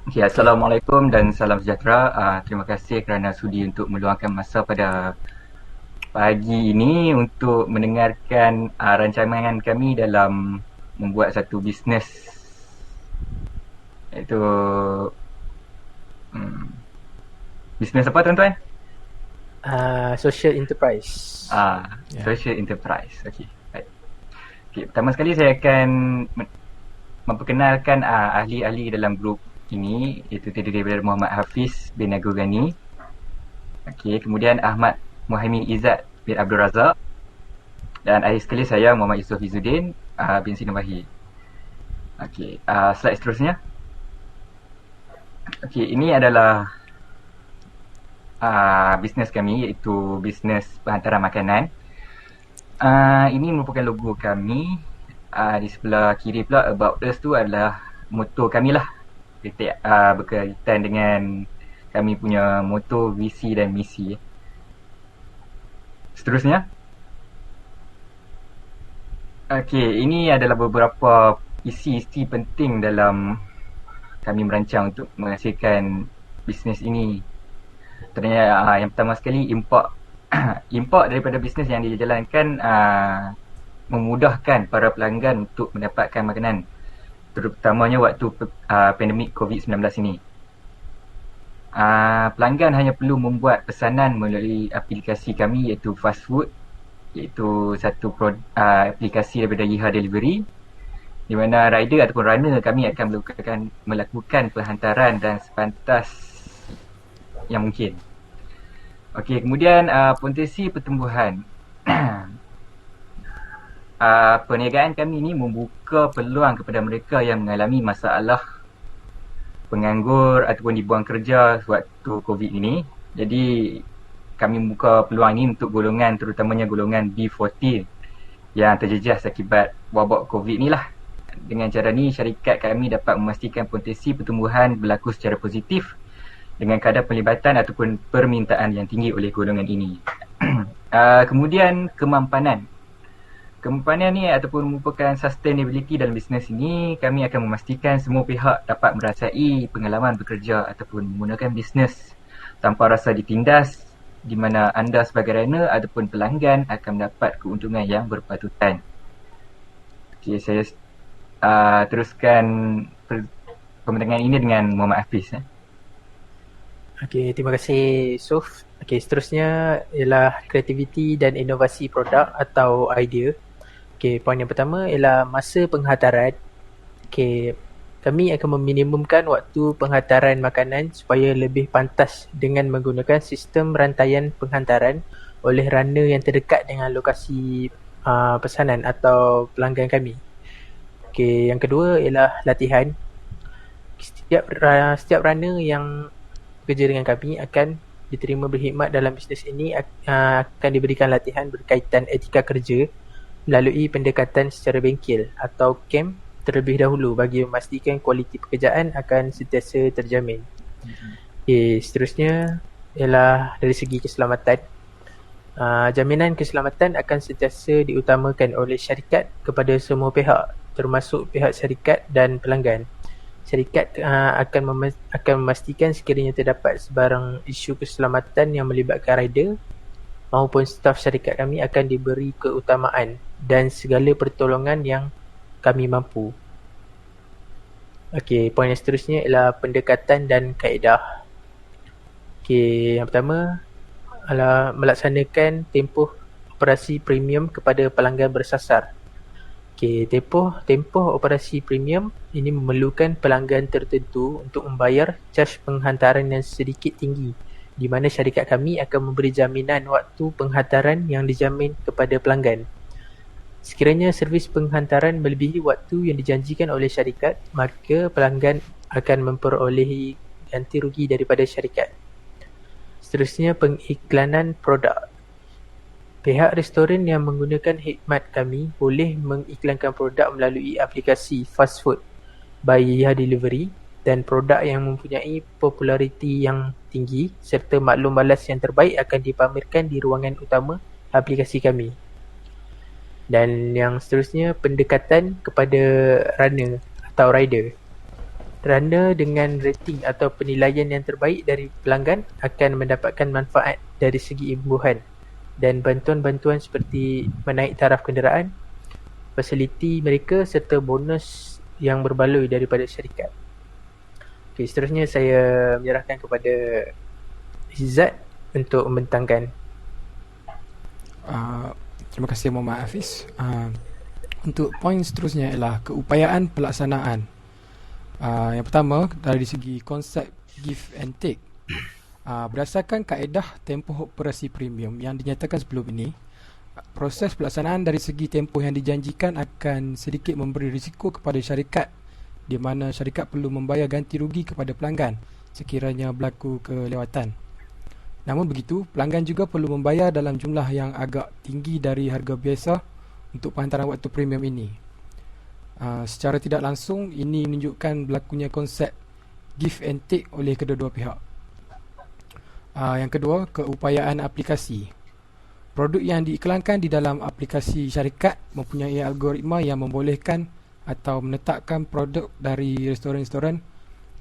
Okay, Assalamualaikum dan salam sejahtera. Terima kasih kerana sudi untuk meluangkan masa pada pagi ini untuk mendengarkan rancangan kami dalam membuat satu bisnes, iaitu hmm, bisnes apa tuan-tuan? Social enterprise. Ya. Social enterprise. Okey. Baik. Okey, pertama sekali saya akan memperkenalkan ahli-ahli dalam grup ini, iaitu terdiri daripada Muhammad Hafiz bin Agul Ghani. Okey, kemudian Ahmad Muhaimin Izzat bin Abdul Razak, dan akhir sekali saya Muhammad Yusof Izzuddin bin Sinobahi. Okey, slide seterusnya. Okey, ini adalah bisnes kami, iaitu bisnes penghantaran makanan. Ini merupakan logo kami. Di sebelah kiri pula About Us tu adalah moto kami lah, berkaitan dengan kami punya moto, visi dan misi. Seterusnya. Okey, ini adalah beberapa isi-isi penting dalam kami merancang untuk menghasilkan bisnes ini. Ternyata yang pertama sekali, import. Import daripada bisnes yang dijalankan memudahkan para pelanggan untuk mendapatkan makanan, terutamanya waktu pandemik COVID-19 ini. Pelanggan hanya perlu membuat pesanan melalui aplikasi kami, iaitu fast food, iaitu satu aplikasi daripada Yiha Delivery, di mana rider ataupun runner kami akan melakukan penghantaran dan sepantas yang mungkin. Okey, kemudian potensi pertumbuhan. Perniagaan kami ini membuka peluang kepada mereka yang mengalami masalah penganggur ataupun dibuang kerja sewaktu COVID ini. Jadi kami membuka peluang ini untuk golongan, terutamanya golongan B14 yang terjejas akibat wabak COVID ni lah. Dengan cara ni, syarikat kami dapat memastikan potensi pertumbuhan berlaku secara positif dengan kadar pelibatan ataupun permintaan yang tinggi oleh golongan ini. Kemudian kemampanan. Kemampanan ni ataupun merupakan sustainability dalam bisnes ini, kami akan memastikan semua pihak dapat merasai pengalaman bekerja ataupun menggunakan bisnes tanpa rasa ditindas, di mana anda sebagai runner ataupun pelanggan akan mendapat keuntungan yang berpatutan. Okay, saya teruskan pembincangan ini dengan Muhammad Hafiz. Okey, terima kasih Sof. Okey, seterusnya ialah kreativiti dan inovasi produk atau idea. Okey, poin yang pertama ialah masa penghantaran. Okey, kami akan meminimumkan waktu penghantaran makanan supaya lebih pantas dengan menggunakan sistem rantaian penghantaran oleh runner yang terdekat dengan lokasi pesanan atau pelanggan kami. Okey, yang kedua ialah latihan. Setiap runner yang bekerja dengan kami akan diterima berkhidmat dalam bisnes ini akan diberikan latihan berkaitan etika kerja melalui pendekatan secara bengkel atau camp terlebih dahulu bagi memastikan kualiti pekerjaan akan sentiasa terjamin. Okay, seterusnya ialah dari segi keselamatan. Jaminan keselamatan akan sentiasa diutamakan oleh syarikat kepada semua pihak, termasuk pihak syarikat dan pelanggan. Syarikat akan memastikan sekiranya terdapat sebarang isu keselamatan yang melibatkan rider maupun staf syarikat kami akan diberi keutamaan dan segala pertolongan yang kami mampu. Okey, poin yang seterusnya ialah pendekatan dan kaedah. Okey, yang pertama adalah melaksanakan tempoh operasi premium kepada pelanggan bersasar. Okay, tempoh operasi premium ini memerlukan pelanggan tertentu untuk membayar caj penghantaran yang sedikit tinggi, di mana syarikat kami akan memberi jaminan waktu penghantaran yang dijamin kepada pelanggan. Sekiranya servis penghantaran melebihi waktu yang dijanjikan oleh syarikat, maka pelanggan akan memperolehi ganti rugi daripada syarikat. Seterusnya, pengiklanan produk. Pihak restoran yang menggunakan khidmat kami boleh mengiklankan produk melalui aplikasi fast food by Yiha Delivery dan produk yang mempunyai populariti yang tinggi serta maklum balas yang terbaik akan dipamerkan di ruangan utama aplikasi kami. Dan yang seterusnya, pendekatan kepada runner atau rider. Runner dengan rating atau penilaian yang terbaik dari pelanggan akan mendapatkan manfaat dari segi imbuhan dan bantuan-bantuan seperti menaik taraf kenderaan, fasiliti mereka serta bonus yang berbaloi daripada syarikat. Okey, seterusnya saya menyerahkan kepada Izzat untuk membentangkan. Uh, Terima kasih Muhammad Hafiz. Untuk poin seterusnya ialah keupayaan pelaksanaan. Yang pertama, dari segi konsep give and take. Berdasarkan kaedah tempoh operasi premium yang dinyatakan sebelum ini, proses pelaksanaan dari segi tempoh yang dijanjikan akan sedikit memberi risiko kepada syarikat, di mana syarikat perlu membayar ganti rugi kepada pelanggan sekiranya berlaku kelewatan. Namun begitu, pelanggan juga perlu membayar dalam jumlah yang agak tinggi dari harga biasa untuk penghantaran waktu premium ini. Secara tidak langsung, ini menunjukkan berlakunya konsep give and take oleh kedua-dua pihak. Yang kedua, keupayaan aplikasi. Produk yang diiklankan di dalam aplikasi syarikat mempunyai algoritma yang membolehkan atau menetapkan produk dari restoran-restoran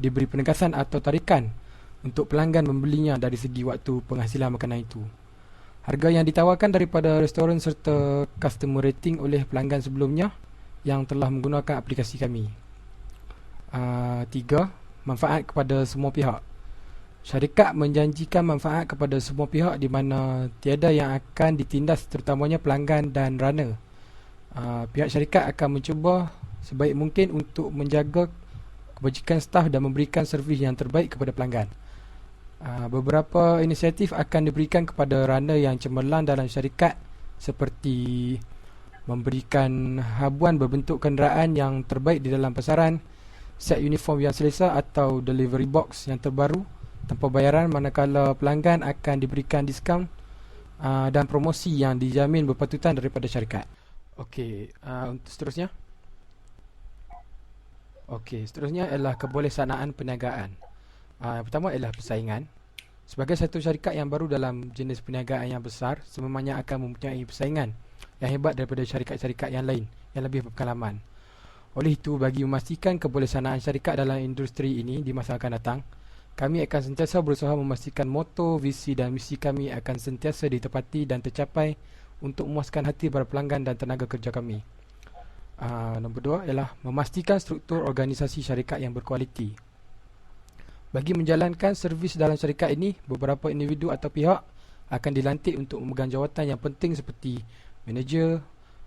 diberi penegasan atau tarikan untuk pelanggan membelinya dari segi waktu penghasilan makanan itu. Harga yang ditawarkan daripada restoran serta customer rating oleh pelanggan sebelumnya yang telah menggunakan aplikasi kami. Tiga, manfaat kepada semua pihak. Syarikat menjanjikan manfaat kepada semua pihak di mana tiada yang akan ditindas, terutamanya pelanggan dan runner. Pihak syarikat akan mencuba sebaik mungkin untuk menjaga kebajikan staf dan memberikan servis yang terbaik kepada pelanggan. Beberapa inisiatif akan diberikan kepada runner yang cemerlang dalam syarikat, seperti memberikan habuan berbentuk kenderaan yang terbaik di dalam pasaran, set uniform yang selesa atau delivery box yang terbaru tanpa bayaran, manakala pelanggan akan diberikan diskaun dan promosi yang dijamin berpatutan daripada syarikat. Okey, untuk seterusnya. Seterusnya ialah kebolehsanaan perniagaan. Yang pertama ialah persaingan. Sebagai satu syarikat yang baru dalam jenis perniagaan yang besar, sememangnya akan mempunyai persaingan yang hebat daripada syarikat-syarikat yang lain yang lebih berpengalaman. Oleh itu, bagi memastikan kebolehsanaan syarikat dalam industri ini di masa akan datang, kami akan sentiasa berusaha memastikan moto, visi dan misi kami akan sentiasa ditepati dan tercapai untuk memuaskan hati para pelanggan dan tenaga kerja kami. Nombor dua ialah memastikan struktur organisasi syarikat yang berkualiti. Bagi menjalankan servis dalam syarikat ini, beberapa individu atau pihak akan dilantik untuk memegang jawatan yang penting seperti manager,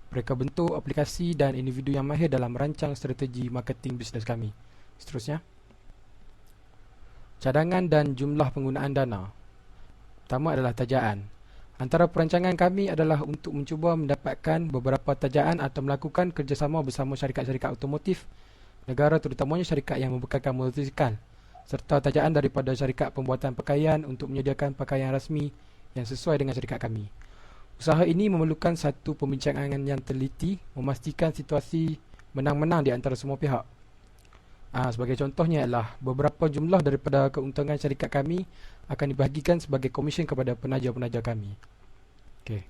mereka bentuk aplikasi dan individu yang mahir dalam merancang strategi marketing bisnes kami. Seterusnya, cadangan dan jumlah penggunaan dana. Pertama adalah tajaan. Antara perancangan kami adalah untuk mencuba mendapatkan beberapa tajaan atau melakukan kerjasama bersama syarikat-syarikat otomotif negara, terutamanya syarikat yang membekalkan motosikal, serta tajaan daripada syarikat pembuatan pakaian untuk menyediakan pakaian rasmi yang sesuai dengan syarikat kami. Usaha ini memerlukan satu pembincangan yang teliti, memastikan situasi menang-menang di antara semua pihak. Sebagai contohnya ialah beberapa jumlah daripada keuntungan syarikat kami akan dibahagikan sebagai komisen kepada penaja-penaja kami. Okey,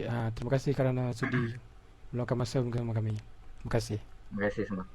terima kasih kerana sudi meluangkan masa bersama kami. Terima kasih. Terima kasih semua.